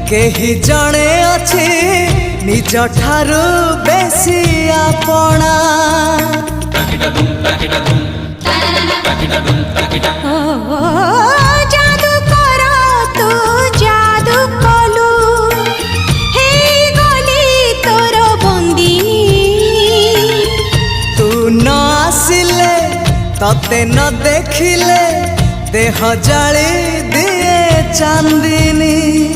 केही जणे अछि निज ठारू बेसी आपणा जादू कर तू जादू कलु हे गली तोर बंदिनी तू न आसिले तते न देखिले देह जाली दिए चांदिनी।